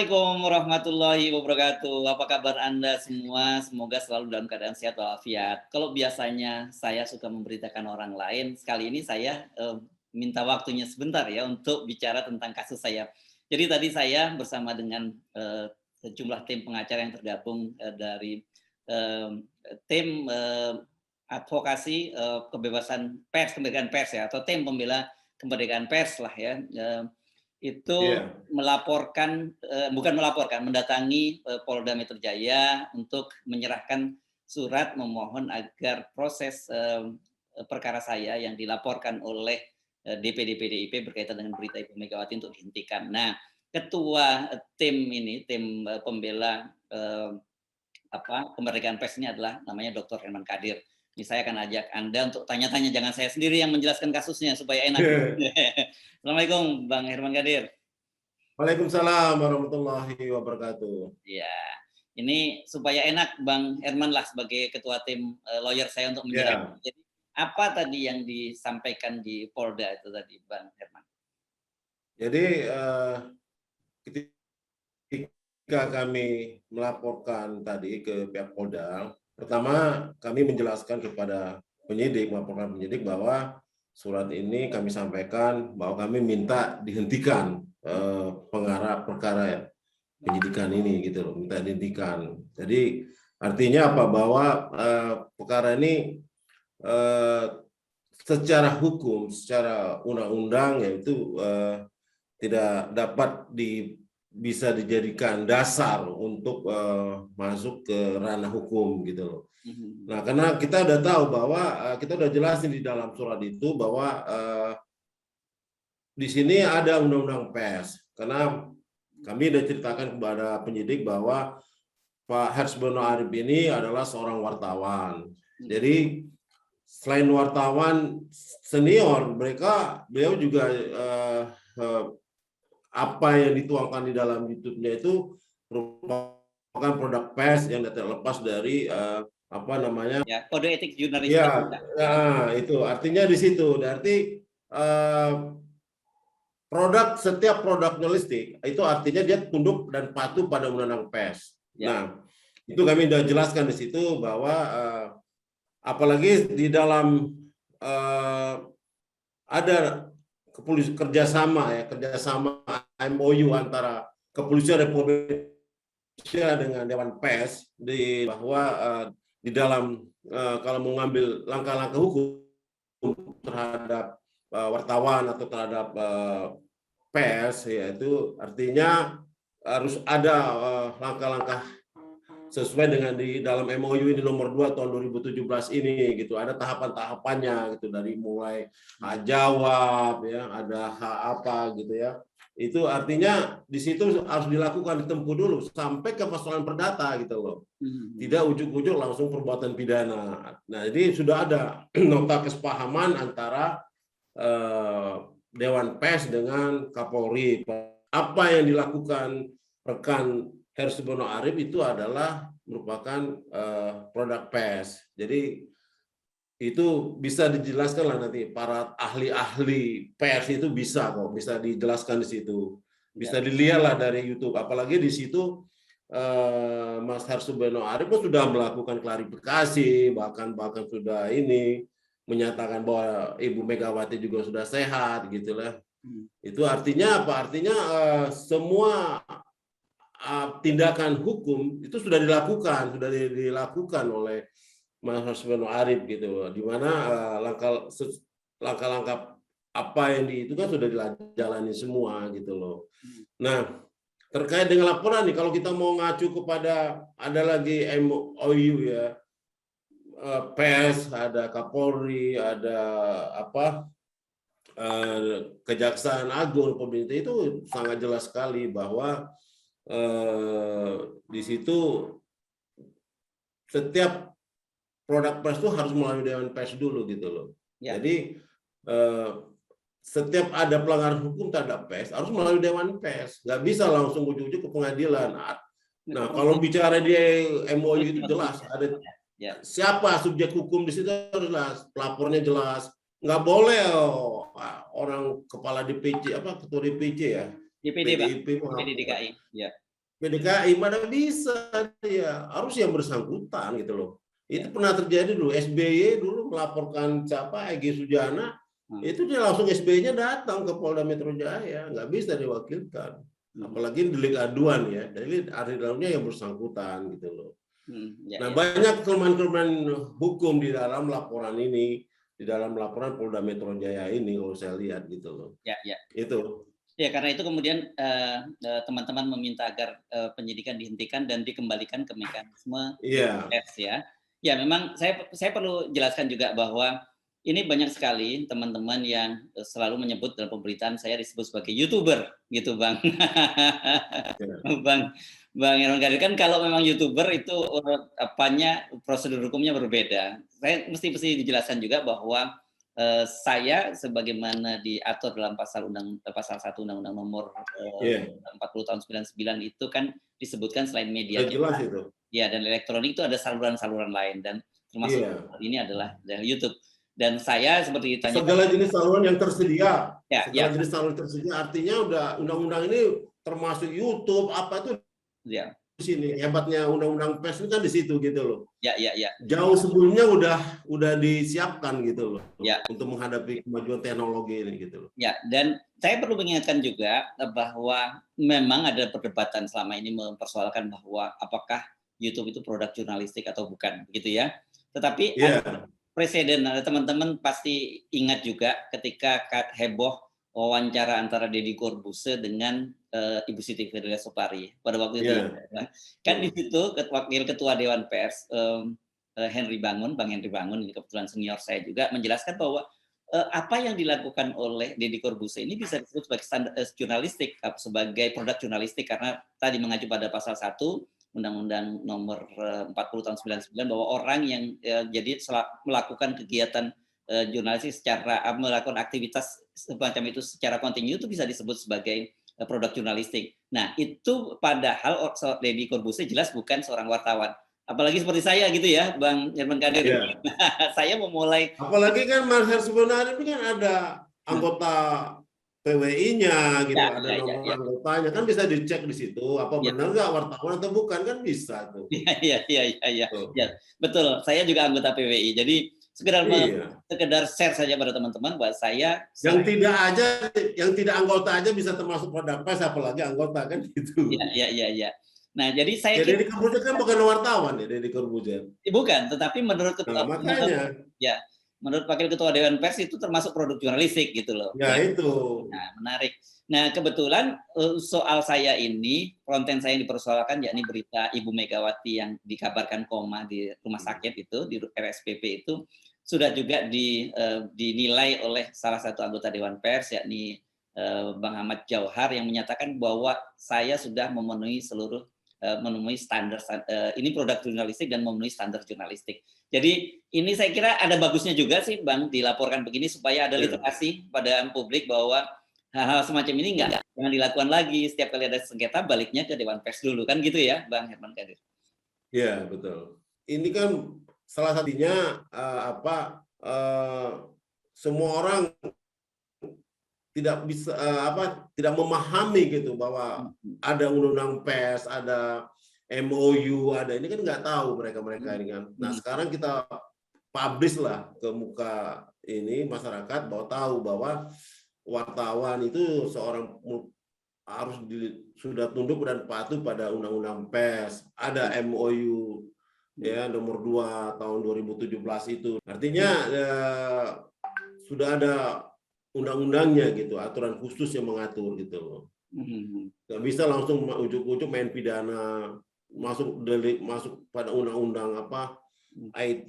Assalamualaikum warahmatullahi wabarakatuh. Apa kabar Anda semua? Semoga selalu dalam keadaan sehat walafiat. Kalau biasanya saya suka memberitakan orang lain, sekali ini saya minta waktunya sebentar ya untuk bicara tentang kasus saya. Jadi tadi saya bersama dengan sejumlah tim pengacara yang tergabung dari eh, tim advokasi kebebasan pers, kemerdekaan pers ya, atau tim pembela kemerdekaan pers lah ya. Itu Iya. mendatangi Polda Metro Jaya untuk menyerahkan surat memohon agar proses perkara saya yang dilaporkan oleh DPD PDIP berkaitan dengan berita Ibu Megawati untuk dihentikan. Nah, ketua tim ini, tim pembela kemerdekaan pers ini adalah namanya Dr. Herman Kadir. Ini saya akan ajak Anda untuk tanya-tanya, jangan saya sendiri yang menjelaskan kasusnya supaya enak. Assalamualaikum Bang Herman Kadir. Waalaikumsalam warahmatullahi wabarakatuh. Ya, ini supaya enak Bang Herman lah sebagai ketua tim lawyer saya untuk menjelaskan. Jadi apa tadi yang disampaikan di Polda itu tadi Bang Herman? Jadi ketika kami melaporkan tadi ke pihak Polda, pertama kami menjelaskan kepada melaporkan penyidik bahwa surat ini kami sampaikan bahwa kami minta dihentikan pengarah perkara penyidikan ini gitu loh, minta dihentikan. Jadi artinya apa? Bahwa perkara ini secara hukum, secara undang-undang yaitu tidak dapat bisa dijadikan dasar untuk masuk ke ranah hukum gitu loh. Nah, karena kita udah tahu bahwa kita udah jelasin di dalam surat itu bahwa di sini ada undang-undang pers. Karena kami sudah ceritakan kepada penyidik bahwa Pak Hersbono Arif ini adalah seorang wartawan. Jadi selain wartawan senior, beliau juga apa yang dituangkan di dalam YouTube-nya itu merupakan produk pers yang tidak lepas dari kode etik jurnalistik. Itu artinya di situ. Berarti setiap produk jurnalistik itu artinya dia tunduk dan patuh pada undang-undang pers. Nah, itu kami sudah jelaskan di situ bahwa apalagi di dalam ada kerjasama MOU antara Kepolisian Republik Indonesia dengan Dewan Pers bahwa di dalam kalau mau ngambil langkah-langkah hukum terhadap wartawan atau terhadap pers, yaitu artinya harus ada langkah-langkah sesuai dengan di dalam MOU ini nomor 2 tahun 2017 ini gitu. Ada tahapan-tahapannya gitu, dari mulai hak jawab ya, ada hak apa gitu ya. Itu artinya di situ harus dilakukan, ditempuh dulu sampai ke persoalan perdata gitu loh. Tidak ujuk-ujuk langsung perbuatan pidana. Nah, jadi sudah ada nota kesepahaman antara Dewan Pers dengan Kapolri. Apa yang dilakukan rekan Hersbono Arif itu adalah merupakan produk pers. Jadi itu bisa dijelaskan lah nanti para ahli-ahli pers itu bisa dijelaskan di situ. Bisa dilihat lah dari YouTube. Apalagi di situ Mas Hersbono Arif pun sudah melakukan klarifikasi, bahkan sudah menyatakan bahwa Ibu Megawati juga sudah sehat gitulah. Itu artinya apa? Artinya semua tindakan hukum itu sudah dilakukan oleh Mas Hersbono Arif gitu, di mana langkah-langkah apa yang itu kan sudah dijalani semua gitu loh. Nah, terkait dengan laporan nih, kalau kita mau ngacu kepada ada lagi MOU ya, pers, ada Kapolri, ada Kejaksaan Agung, pemerintah, itu sangat jelas sekali bahwa di situ setiap produk pers itu harus melalui Dewan Pers dulu gitu loh. Jadi setiap ada pelanggaran hukum terhadap pers harus melalui Dewan Pers, nggak bisa langsung ujuk-ujuk ke pengadilan. Nah, kalau bicara di MOU itu jelas ada siapa subjek hukum di situ, harus jelas, pelapornya jelas. Nggak boleh orang kepala DPC ketua DPC ya, DPD DKI. PDKI mana bisa dia, harus yang bersangkutan gitu loh. Itu pernah terjadi dulu, SBY dulu melaporkan siapa, Egy Sujana, itu dia langsung SBY-nya datang ke Polda Metro Jaya, nggak bisa diwakilkan. Apalagi delik aduan ya, jadi di dalamnya yang bersangkutan gitu loh. Nah, banyak kelemahan-kelemahan hukum di dalam laporan ini, di dalam laporan Polda Metro Jaya ini kalau saya lihat gitu loh. Itu. Ya, karena itu kemudian teman-teman meminta agar penyidikan dihentikan dan dikembalikan ke mekanisme tes ya. Ya, memang saya perlu jelaskan juga bahwa ini banyak sekali teman-teman yang selalu menyebut dalam pemberitaan saya disebut sebagai YouTuber gitu, Bang. Bang Herman Kadir, kan kalau memang YouTuber itu prosedur hukumnya berbeda. Saya mesti dijelaskan juga bahwa saya sebagaimana diatur dalam pasal 1 Undang-Undang Nomor 40 tahun 99 itu kan disebutkan selain media jelas itu. Ya, dan elektronik itu ada saluran-saluran lain dan termasuk ini adalah dari YouTube. Dan saya seperti ditanya segala jenis saluran yang tersedia. Segala jenis saluran tersedia artinya udah undang-undang ini termasuk YouTube apa itu di sini hebatnya undang-undang pers itu kan di situ gitu loh. Jauh sebelumnya udah disiapkan gitu loh untuk menghadapi kemajuan teknologi ini gitu loh. Ya, dan saya perlu mengingatkan juga bahwa memang ada perdebatan selama ini mempersoalkan bahwa apakah YouTube itu produk jurnalistik atau bukan, begitu ya. Tetapi ada presiden, ada teman-teman pasti ingat juga ketika heboh wawancara antara Deddy Corbuzier dengan Ibu Siti Federa Sopari pada waktu itu. Kan di situ Wakil Ketua Dewan Pers Bang Henry Bangun, ini kebetulan senior saya juga, menjelaskan bahwa apa yang dilakukan oleh Deddy Corbuzier ini bisa disebut sebagai standar jurnalistik, sebagai produk jurnalistik, karena tadi mengacu pada pasal 1 Undang-Undang Nomor 40 tahun 99 bahwa orang yang jadi melakukan kegiatan jurnalistik melakukan aktivitas semacam itu secara kontinu itu bisa disebut sebagai produk jurnalistik. Nah, itu padahal Deddy Corbuzier jelas bukan seorang wartawan. Apalagi seperti saya gitu ya, Bang Herman Kadir. Saya memulai. Apalagi kan Mas Her sebenarnya ini kan ada anggota PWI-nya gitu, ada nomor anggotanya, kan bisa dicek di situ apa benar nggak wartawan atau bukan, kan bisa tuh. Iya. Betul, saya juga anggota PWI. Jadi sekedar share saja pada teman-teman bahwa saya yang tidak anggota aja bisa termasuk produk pers, apalagi anggota kan gitu. Iya. Nah, jadi saya Deddy Corbuzier kan bukan wartawan ya, Deddy Corbuzier. Bukan, tetapi menurut menurut Wakil Ketua Dewan Pers itu termasuk produk jurnalistik gitu loh. Ya itu. Nah, menarik. Nah, kebetulan soal saya ini, konten saya yang dipersoalkan yakni berita Ibu Megawati yang dikabarkan koma di rumah sakit itu, di RSPP itu, sudah juga dinilai oleh salah satu anggota Dewan Pers yakni Bang Ahmad Jauhar yang menyatakan bahwa saya sudah memenuhi standar ini produk jurnalistik dan memenuhi standar jurnalistik. Jadi ini saya kira ada bagusnya juga sih Bang dilaporkan begini supaya ada literasi pada publik bahwa hal-hal semacam ini jangan dilakukan lagi. Setiap kali ada sengketa baliknya ke Dewan Pers dulu, kan gitu ya Bang Herman Kadir. Iya, betul. Ini kan salah satunya semua orang tidak bisa tidak memahami gitu bahwa ada undang-undang pers, ada MOU, ada ini kan nggak tahu mereka ini kan. Nah, sekarang kita publish lah ke muka ini masyarakat bahwa tahu bahwa wartawan itu seorang harus sudah tunduk dan patuh pada undang-undang pers. Ada MOU ya nomor 2 tahun 2017 itu. Artinya sudah ada undang-undangnya gitu, aturan khusus yang mengatur gitu loh. Nggak bisa langsung ujuk-ujuk main pidana, masuk pada undang-undang IT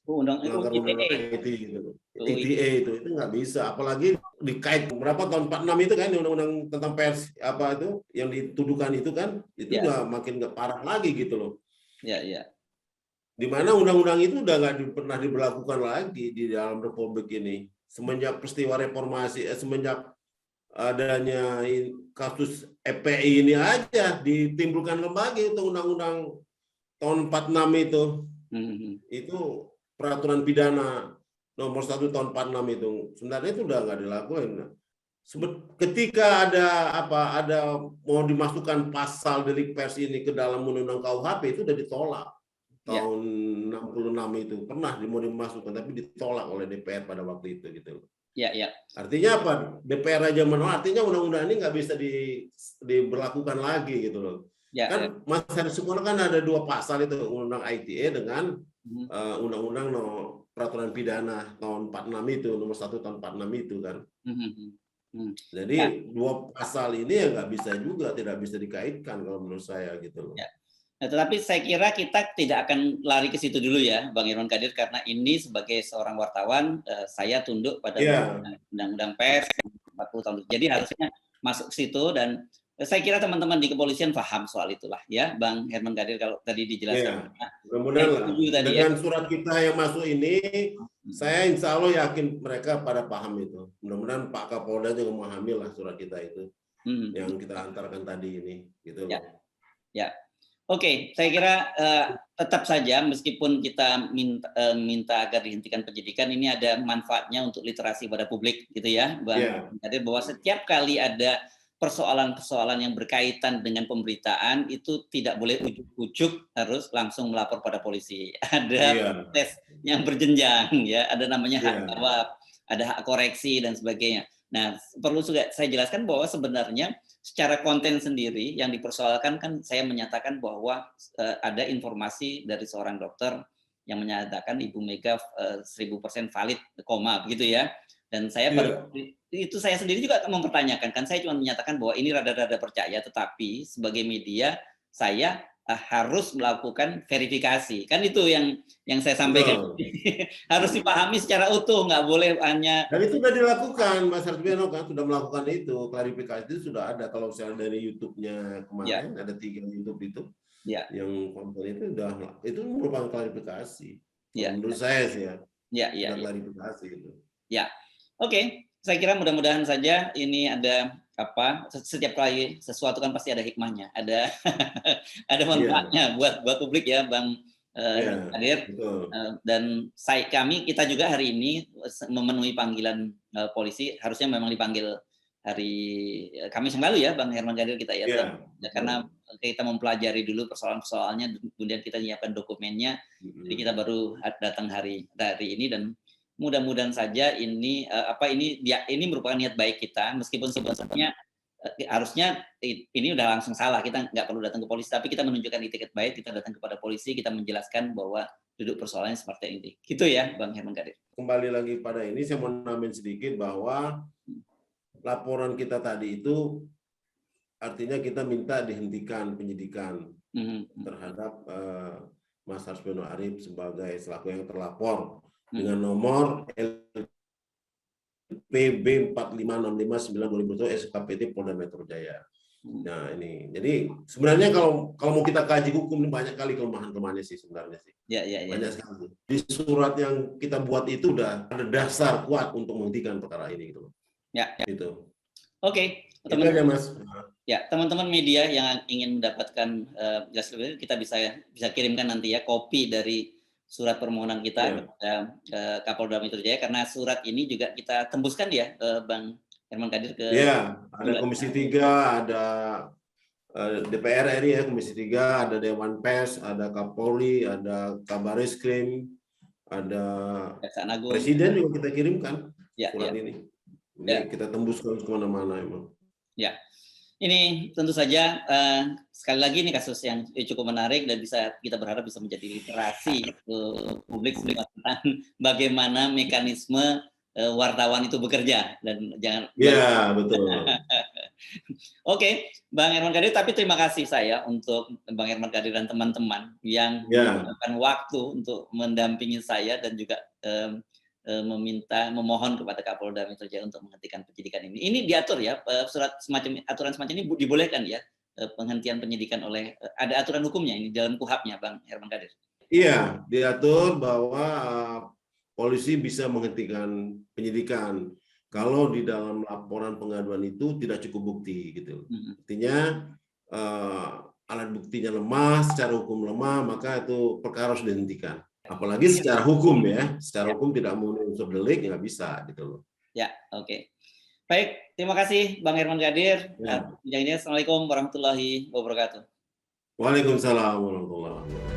melanggar undang-undang IT gitu. ITE itu nggak bisa, apalagi dikait berapa tahun 46 itu kan undang-undang tentang pers itu yang dituduhkan itu kan itu nggak makin nggak parah lagi gitu loh. Iya. Di mana undang-undang itu udah nggak pernah diberlakukan lagi di dalam Republik ini semenjak peristiwa reformasi, semenjak adanya kasus EPI ini aja ditimbulkan kembali itu undang-undang tahun 46 itu. Itu peraturan pidana nomor 1 tahun 46 itu sebenarnya itu udah nggak dilakukan. ketika ada mau dimasukkan pasal delik pers ini ke dalam undang-undang KUHP itu udah ditolak tahun 66 itu pernah mau dimasukkan tapi ditolak oleh DPR pada waktu itu gitu. Artinya apa? DPR aja menolak, artinya undang-undang ini nggak bisa diberlakukan lagi gitu loh. Kan Mas Hersukono kan ada 2 pasal itu, undang-undang ITE dengan undang-undang peraturan pidana tahun 46 itu, nomor 1 tahun 46 itu kan. Jadi 2 pasal ini ya nggak bisa juga, tidak bisa dikaitkan kalau menurut saya gitu loh. Nah, tetapi saya kira kita tidak akan lari ke situ dulu ya, Bang Herman Kadir, karena ini sebagai seorang wartawan, saya tunduk pada undang-undang pers 40 tahun. Jadi harusnya masuk ke situ dan saya kira teman-teman di kepolisian paham soal itulah ya, Bang Herman Kadir kalau tadi dijelaskan. Mudah-mudahan dengan surat kita yang masuk ini, saya insya Allah yakin mereka pada paham itu. Mudah-mudahan Pak Kapolda juga memahami lah surat kita itu, yang kita antarkan tadi ini, gitu loh. Oke, saya kira tetap saja meskipun kita minta agar dihentikan penyidikan, ini ada manfaatnya untuk literasi pada publik, gitu ya, Bang Kadir, bahwa setiap kali ada persoalan-persoalan yang berkaitan dengan pemberitaan itu tidak boleh ujuk-ujuk harus langsung melapor pada polisi. Ada tes yang berjenjang, ya, ada namanya hak jawab, ada hak koreksi dan sebagainya. Nah, perlu juga saya jelaskan bahwa sebenarnya secara konten sendiri yang dipersoalkan kan saya menyatakan bahwa ada informasi dari seorang dokter yang menyatakan Ibu Mega 1000% valid, begitu ya. Dan saya itu saya sendiri juga mempertanyakan, kan saya cuma menyatakan bahwa ini rada-rada percaya, tetapi sebagai media saya harus melakukan verifikasi, kan itu yang saya sampaikan. Harus dipahami secara utuh, nggak boleh hanya. Dan itu sudah dilakukan, Mas Arswendo kan sudah melakukan itu, klarifikasi itu sudah ada. Kalau misalnya dari YouTube-nya kemarin ada 3 YouTube itu, yang konten itu merupakan klarifikasi. Menurut saya sih ya, klarifikasi itu. Oke, saya kira mudah-mudahan saja ini ada setiap kali sesuatu kan pasti ada hikmahnya, ada manfaatnya buat publik ya, Bang Kadir. Dan kita juga hari ini memenuhi panggilan polisi, harusnya memang dipanggil hari Kamis yang lalu ya, Bang Herman Kadir, kita ya, karena kita mempelajari dulu persoalan-persoalannya, kemudian kita menyiapkan dokumennya, jadi kita baru datang hari ini dan mudah-mudahan saja ini ini merupakan niat baik kita, meskipun sebenarnya harusnya ini udah langsung salah, kita nggak perlu datang ke polisi, tapi kita menunjukkan etiket baik, kita datang kepada polisi, kita menjelaskan bahwa duduk persoalannya seperti ini, gitu ya, Bang Herman Kadir. Kembali lagi pada ini, saya mau nambahin sedikit bahwa laporan kita tadi itu artinya kita minta dihentikan penyidikan terhadap Mas Arswendo Arif sebagai selaku yang terlapor dengan nomor PB 45659/2020 SKPD Polda Metro Jaya. Nah ini, jadi sebenarnya kalau mau kita kaji hukum ini banyak kali kelemahan-kelemahannya sih sebenarnya sih. Banyak sekali. Di surat yang kita buat itu udah ada dasar kuat untuk menghentikan perkara ini gitu. Gitu. Oke, teman-teman. Mas. Ya, teman-teman media yang ingin mendapatkan kita bisa kirimkan nanti ya kopi dari surat permohonan kita kepada Kapolda Metro Jaya, karena surat ini juga kita tembuskan ya, Bang Herman Kadir, ke ada Komisi 3, ada DPR RI ya, Komisi 3, ada Dewan Pers, ada Kapolri, ada Kabareskrim, ada Presiden juga kita kirimkan surat ini. Ini kita tembuskan kemana-mana emang. Ini tentu saja sekali lagi ini kasus yang cukup menarik dan kita berharap bisa menjadi literasi publik tentang bagaimana mekanisme wartawan itu bekerja dan jangan. Betul. Oke, Bang Herman Kadir, tapi terima kasih saya untuk Bang Herman Kadir dan teman-teman yang meluangkan waktu untuk mendampingi saya dan juga memohon kepada Kapolda Metro Jaya untuk menghentikan penyidikan ini. Ini diatur ya, aturan semacam ini dibolehkan ya, penghentian penyidikan ada aturan hukumnya ini dalam KUHP-nya, Bang Herman Kadir. Iya, diatur bahwa polisi bisa menghentikan penyidikan kalau di dalam laporan pengaduan itu tidak cukup bukti gitu. Artinya alat buktinya lemah, secara hukum lemah, maka itu perkara harus dihentikan. Apalagi secara hukum ya, secara hukum tidak memenuhi unsur delik nggak bisa gitu loh. Oke. Baik, terima kasih Bang Herman Gadir. Ya. Assalamualaikum warahmatullahi wabarakatuh. Waalaikumsalam warahmatullahi wabarakatuh.